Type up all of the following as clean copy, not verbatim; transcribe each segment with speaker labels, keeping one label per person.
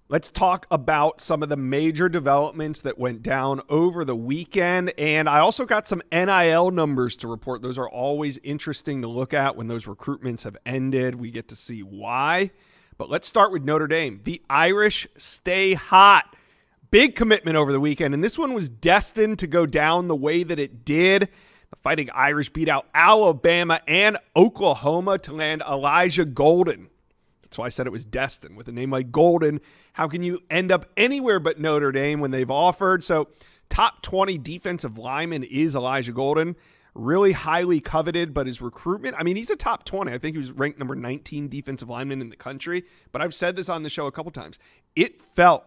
Speaker 1: Let's talk about some of the major developments that went down over the weekend. And I also got some NIL numbers to report. Those are always interesting to look at when those recruitments have ended. We get to see why. But let's start with Notre Dame. The Irish stay hot. Big commitment over the weekend. And this one was destined to go down the way that it did. The Fighting Irish beat out Alabama and Oklahoma to land Elijah Golden. That's why I said it was destined. With a name like Golden, how can you end up anywhere but Notre Dame when they've offered? So top 20 defensive lineman is Elijah Golden. Really highly coveted, but his recruitment, I mean, he's a top 20. I think he was ranked number 19 defensive lineman in the country. But I've said this on the show a couple times. It felt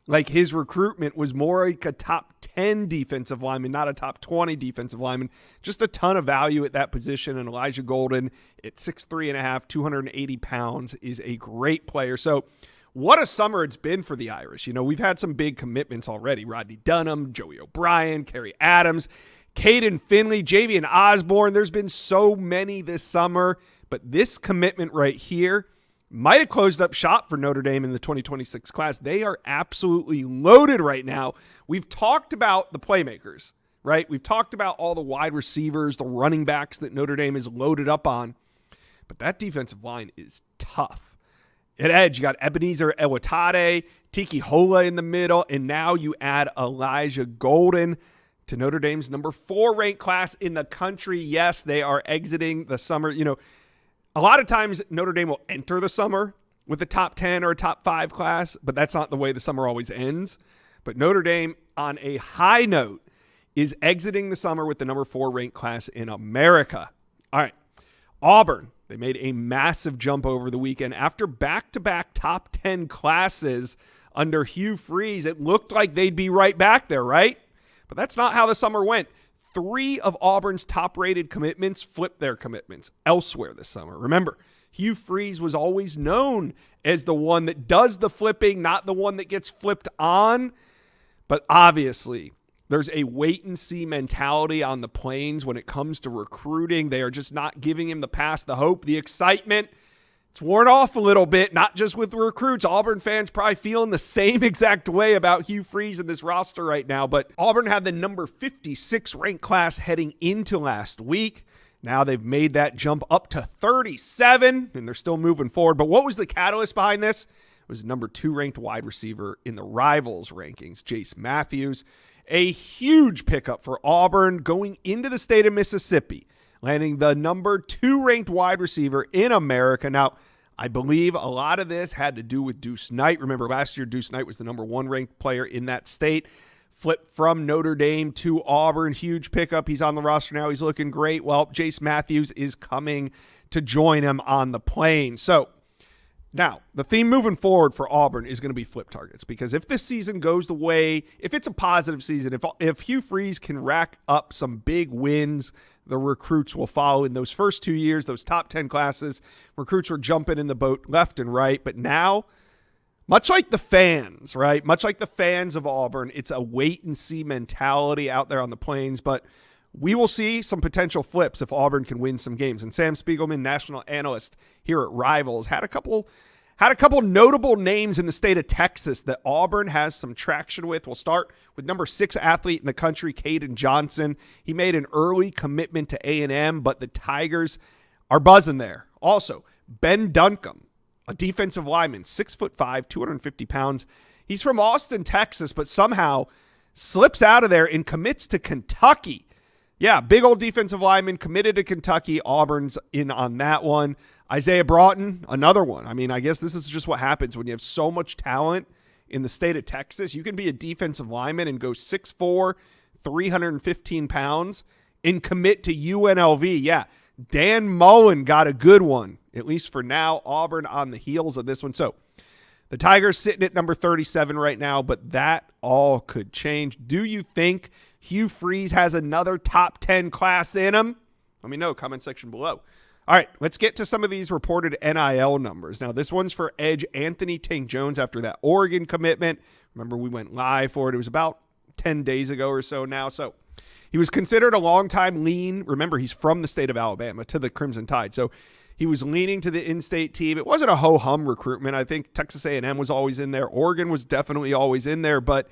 Speaker 1: like his recruitment was more like a top 10 defensive lineman, not a top 20 defensive lineman. Just a ton of value at that position. And Elijah Golden at 6'3.5", 280 pounds is a great player. So what a summer it's been for the Irish. You know, we've had some big commitments already. Rodney Dunham, Joey O'Brien, Kerry Adams, Caden Finley, Javian Osborne. There's been so many this summer. But this commitment right here might have closed up shop for Notre Dame in the 2026 class. They are absolutely loaded right now. We've talked about the playmakers, right? We've talked about all the wide receivers, the running backs that Notre Dame is loaded up on. But that defensive line is tough. At edge, you got Ebenezer Ewatade, Tiki Hola in the middle, and now you add Elijah Golden to Notre Dame's number 4 ranked class in the country. Yes, they are exiting the summer. You know, a lot of times Notre Dame will enter the summer with a top 10 or a top 5 class, but that's not the way the summer always ends. But Notre Dame, on a high note, is exiting the summer with the number 4 ranked class in America. All right, Auburn, they made a massive jump over the weekend. After back-to-back top 10 classes under Hugh Freeze, it looked like they'd be right back there, right? But that's not how the summer went. 3 of Auburn's top-rated commitments flipped their commitments elsewhere this summer. Remember, Hugh Freeze was always known as the one that does the flipping, not the one that gets flipped on. But obviously, there's a wait-and-see mentality on the Plains when it comes to recruiting. They are just not giving him the pass, the hope, the excitement. It's worn off a little bit, not just with the recruits. Auburn fans probably feeling the same exact way about Hugh Freeze and this roster right now. But Auburn had the number 56 ranked class heading into last week. Now they've made that jump up to 37, and they're still moving forward. But what was the catalyst behind this? It was number 2 ranked wide receiver in the Rivals rankings, Jace Matthews. A huge pickup for Auburn going into the state of Mississippi, landing the number 2 ranked wide receiver in America. Now, I believe a lot of this had to do with Deuce Knight. Remember, last year, Deuce Knight was the number 1 ranked player in that state. Flipped from Notre Dame to Auburn. Huge pickup. He's on the roster now. He's looking great. Well, Jace Matthews is coming to join him on the plane. So, now, the theme moving forward for Auburn is going to be flip targets, because if this season goes the way, if it's a positive season, if Hugh Freeze can rack up some big wins, the recruits will follow in those first 2 years, those top 10 classes. Recruits were jumping in the boat left and right. But now, much like the fans, right? Much like the fans of Auburn, it's a wait-and-see mentality out there on the Plains. But we will see some potential flips if Auburn can win some games. And Sam Spiegelman, national analyst here at Rivals, had a couple notable names in the state of Texas that Auburn has some traction with. We'll start with number 6 athlete in the country, Caden Johnson. He made an early commitment to A&M, but the Tigers are buzzing there. Also, Ben Duncombe, a defensive lineman, 6'5", 250 pounds. He's from Austin, Texas, but somehow slips out of there and commits to Kentucky. Yeah, big old defensive lineman committed to Kentucky. Auburn's in on that one. Isaiah Broughton, another one. I mean, I guess this is just what happens when you have so much talent in the state of Texas. You can be a defensive lineman and go 6'4", 315 pounds and commit to UNLV. Yeah, Dan Mullen got a good one, at least for now. Auburn on the heels of this one. So the Tigers sitting at number 37 right now, but that all could change. Do you think Hugh Freeze has another top 10 class in him? Let me know, comment section below. All right, let's get to some of these reported NIL numbers. Now, this one's for edge Anthony Tank Jones after that Oregon commitment. Remember, we went live for it. It was about 10 days ago or so now. So he was considered a long-time lean. Remember, he's from the state of Alabama to the Crimson Tide. So He was leaning to the in-state team. It wasn't a ho-hum recruitment. I think Texas A&M was always in there. Oregon was definitely always in there. But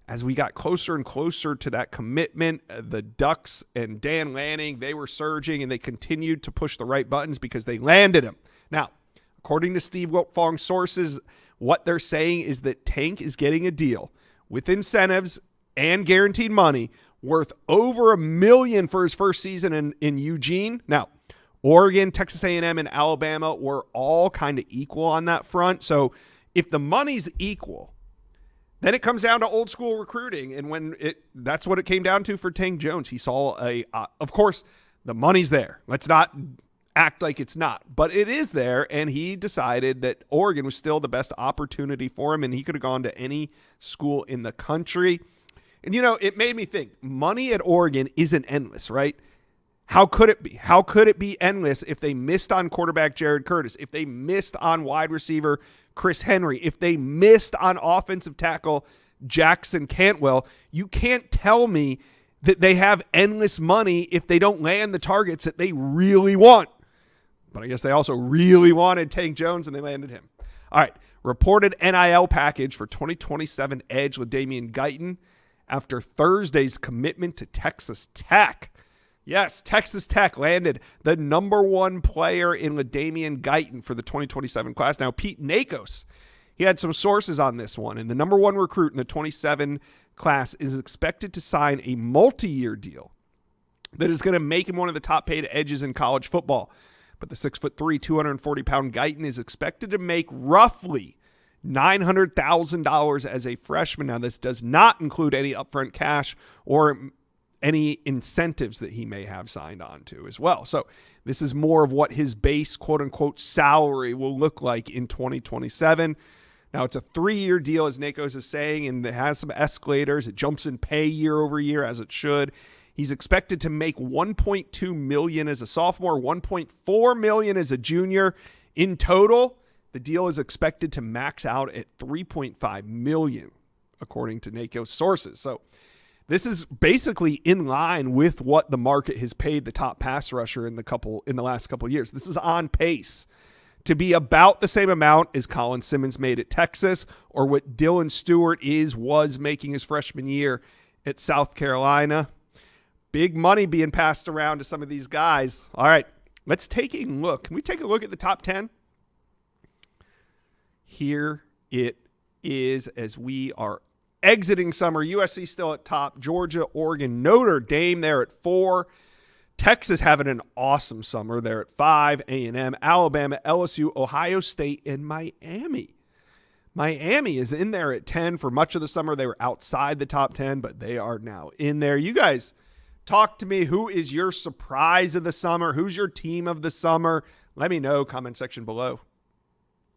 Speaker 1: as we got closer and closer to that commitment, the Ducks and Dan Lanning, they were surging, and they continued to push the right buttons because they landed him. Now, according to Steve Wiltfong's sources, what they're saying is that Tank is getting a deal with incentives and guaranteed money worth over $1 million for his first season in Eugene. Now, Oregon, Texas A&M, and Alabama were all kind of equal on that front. So if the money's equal, then it comes down to old school recruiting. And that's what it came down to for Tank Jones. He saw of course, the money's there. Let's not act like it's not, but it is there. And he decided that Oregon was still the best opportunity for him, and he could have gone to any school in the country. And, it made me think, money at Oregon isn't endless, right? How could it be? How could it be endless if they missed on quarterback Jared Curtis, if they missed on wide receiver Chris Henry, if they missed on offensive tackle Jackson Cantwell? You can't tell me that they have endless money if they don't land the targets that they really want. But I guess they also really wanted Tank Jones, and they landed him. All right, reported NIL package for 2027 edge LaDainian Guyton after Thursday's commitment to Texas Tech. Yes, Texas Tech landed the number one player in LaDainian Guyton for the 2027 class. Now, Pete Nakos, he had some sources on this one, and the number one recruit in the 27 class is expected to sign a multi-year deal that is going to make him one of the top paid edges in college football. But the 6'3", 240-pound Guyton is expected to make roughly $900,000 as a freshman. Now, this does not include any upfront cash or any incentives that he may have signed on to as well. So this is more of what his base quote-unquote salary will look like in 2027. Now, it's a 3-year deal, as Nakos is saying, and it has some escalators. It jumps in pay year over year, as it should. He's expected to make $1.2 million as a sophomore, $1.4 million as a junior. In total, the deal is expected to max out at $3.5 million, according to Nakos sources. So this is basically in line with what the market has paid the top pass rusher in the last couple of years. This is on pace to be about the same amount as Colin Simmons made at Texas, or what Dylan Stewart was making his freshman year at South Carolina. Big money being passed around to some of these guys. All right, let's take a look. Can we take a look at the top 10? Here it is as we are exiting summer. USC still at top. Georgia, Oregon, Notre Dame there at 4. Texas having an awesome summer. They're at 5. A&M, Alabama, LSU, Ohio State, and Miami. Miami is in there at 10. For much of the summer, they were outside the top 10, but they are now in there. You guys talk to me. Who is your surprise of the summer? Who's your team of the summer? Let me know. Comment section below.